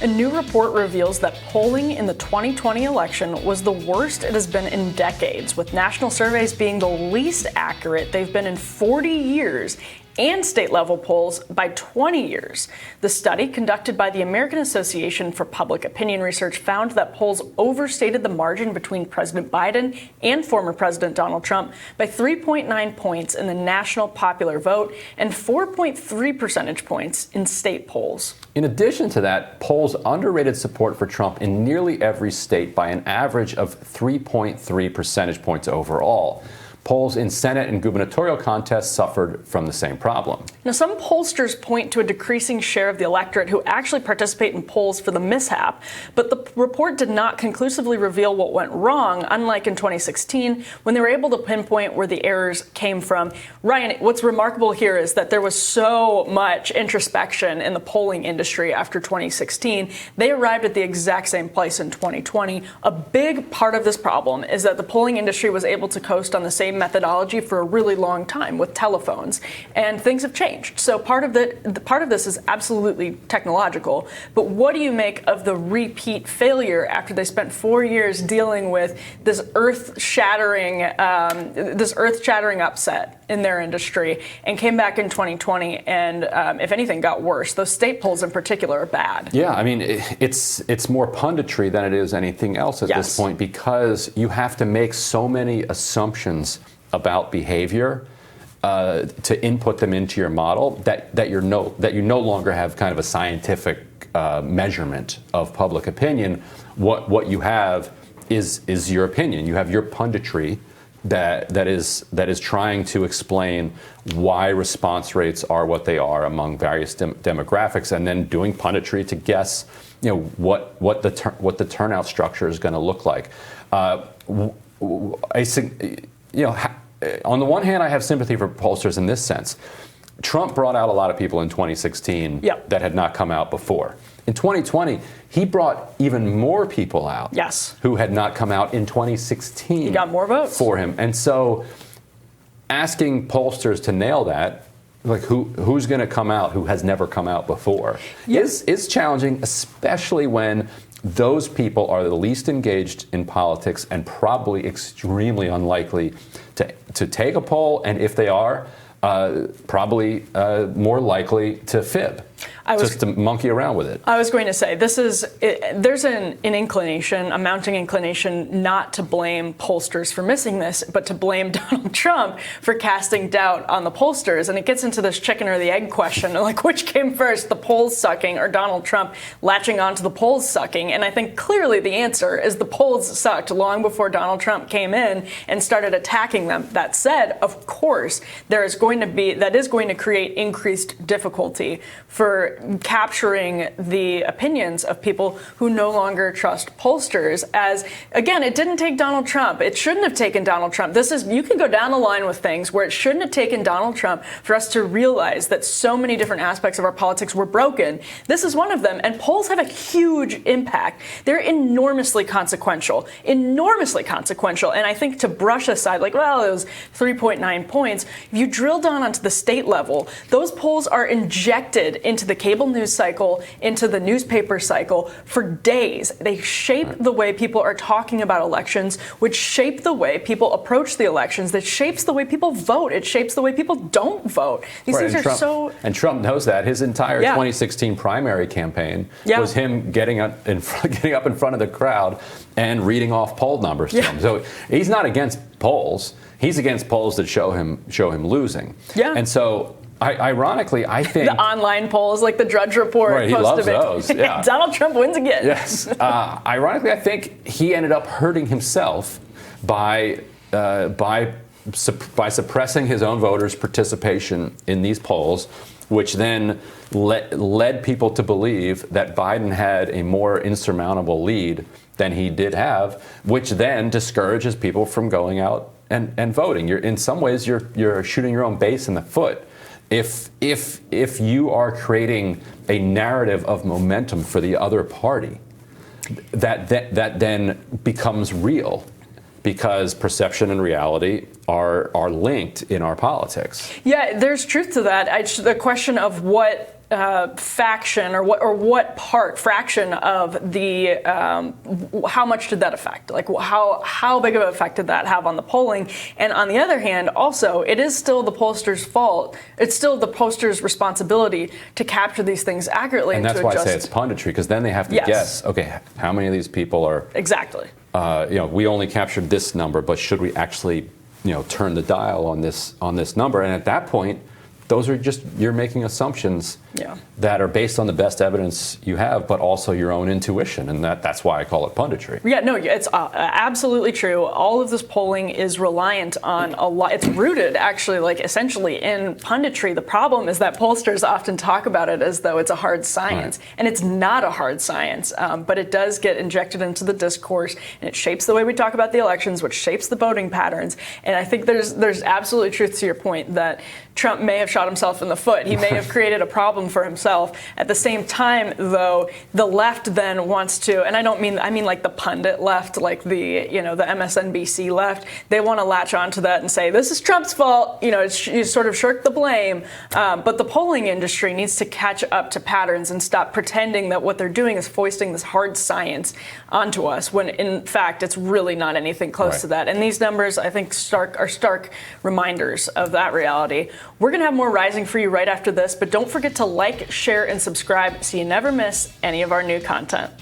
A new report reveals that polling in the 2020 election was the worst it has been in decades, with national surveys being the least accurate they've been in 40 years, and state-level polls by 20 years. The study, conducted by the American Association for Public Opinion Research, found that polls overstated the margin between President Biden and former President Donald Trump by 3.9 points in the national popular vote and 4.3 percentage points in state polls. In addition to that, polls underrated support for Trump in nearly every state by an average of 3.3 percentage points overall. Polls in Senate and gubernatorial contests suffered from the same problem. Now, some pollsters point to a decreasing share of the electorate who actually participate in polls for the mishap, but the report did not conclusively reveal what went wrong, unlike in 2016, when they were able to pinpoint where the errors came from. Ryan, what's remarkable here is that there was so much introspection in the polling industry after 2016. They arrived at the exact same place in 2020. A big part of this problem is that the polling industry was able to coast on the same methodology for a really long time with telephones, and things have changed. So part of this is absolutely technological. But what do you make of the repeat failure after they spent 4 years dealing with this earth-shattering upset in their industry, and came back in 2020 and, if anything, got worse? Those state polls in particular are bad. Yeah, I mean, it's more punditry than it is anything else at this point, because you have to make so many assumptions about behavior to input them into your model that you no longer have kind of a scientific measurement of public opinion. What you have is your opinion. You have your punditry that is trying to explain why response rates are what they are among various demographics, and then doing punditry to guess, what the turnout structure is going to look like. On the one hand, I have sympathy for pollsters in this sense. Trump brought out a lot of people in 2016 that had not come out before. In 2020, he brought even more people out who had not come out in 2016. He got more votes for him. And so asking pollsters to nail that, like who's going to come out who has never come out before, is challenging, especially when those people are the least engaged in politics and probably extremely unlikely to take a poll, and if they are, probably more likely to fib. Just to monkey around with it. I was going to say, there's an inclination, a mounting inclination, not to blame pollsters for missing this, but to blame Donald Trump for casting doubt on the pollsters. And it gets into this chicken or the egg question, like which came first, the polls sucking or Donald Trump latching onto the polls sucking? And I think clearly the answer is the polls sucked long before Donald Trump came in and started attacking them. That said, of course, that is going to create increased difficulty for capturing the opinions of people who no longer trust pollsters. As, again, it didn't take Donald Trump. It shouldn't have taken Donald Trump. You can go down the line with things where it shouldn't have taken Donald Trump for us to realize that so many different aspects of our politics were broken. This is one of them, and polls have a huge impact. They're enormously consequential. And I think to brush aside, like, well, it was 3.9 points, if you drill down onto the state level, those polls are injected into the cable news cycle, into the newspaper cycle for days. They shape the way people are talking about elections, which shape the way people approach the elections, that shapes the way people vote. It shapes the way people don't vote. These things are so... And Trump knows that. His entire 2016 primary campaign was him getting up in front of the crowd and reading off poll numbers to him. So he's not against polls. He's against polls that show him losing. Yeah. And so... Ironically, I think... The online polls, like the Drudge Report. Right, he loves those. Yeah. Donald Trump wins again. Yes. Ironically, I think he ended up hurting himself by suppressing his own voters' participation in these polls, which then led people to believe that Biden had a more insurmountable lead than he did have, which then discourages people from going out and voting. In some ways, you're shooting your own base in the foot. If you are creating a narrative of momentum for the other party, that then becomes real, because perception and reality are linked in our politics. Yeah, there's truth to that. The question of what faction or what fraction of the how much did that affect? Like how big of an effect did that have on the polling? And on the other hand, also, it is still the pollsters' fault. It's still the pollsters' responsibility to capture these things accurately and to that's why I say it's punditry, because then they have to guess. Okay, how many of these people are exactly? We only captured this number, but should we actually, turn the dial on this number? And at that point, those are just, you're making assumptions that are based on the best evidence you have, but also your own intuition, and that's why I call it punditry. Yeah, no, it's absolutely true. All of this polling is reliant on a lot. It's rooted, actually, like essentially in punditry. The problem is that pollsters often talk about it as though it's a hard science, and it's not a hard science, but it does get injected into the discourse, and it shapes the way we talk about the elections, which shapes the voting patterns. And I think there's absolutely truth to your point that Trump may have shot himself in the foot. He may have created a problem for himself. At the same time, though, the left then wants to, and I mean like the pundit left, like the MSNBC left. They want to latch onto that and say this is Trump's fault. You sort of shirk the blame. But the polling industry needs to catch up to patterns and stop pretending that what they're doing is foisting this hard science onto us, when in fact it's really not anything close to that. And these numbers, I think, are stark reminders of that reality. We're going to have more Rising for you right after this, but don't forget to like, share, and subscribe so you never miss any of our new content.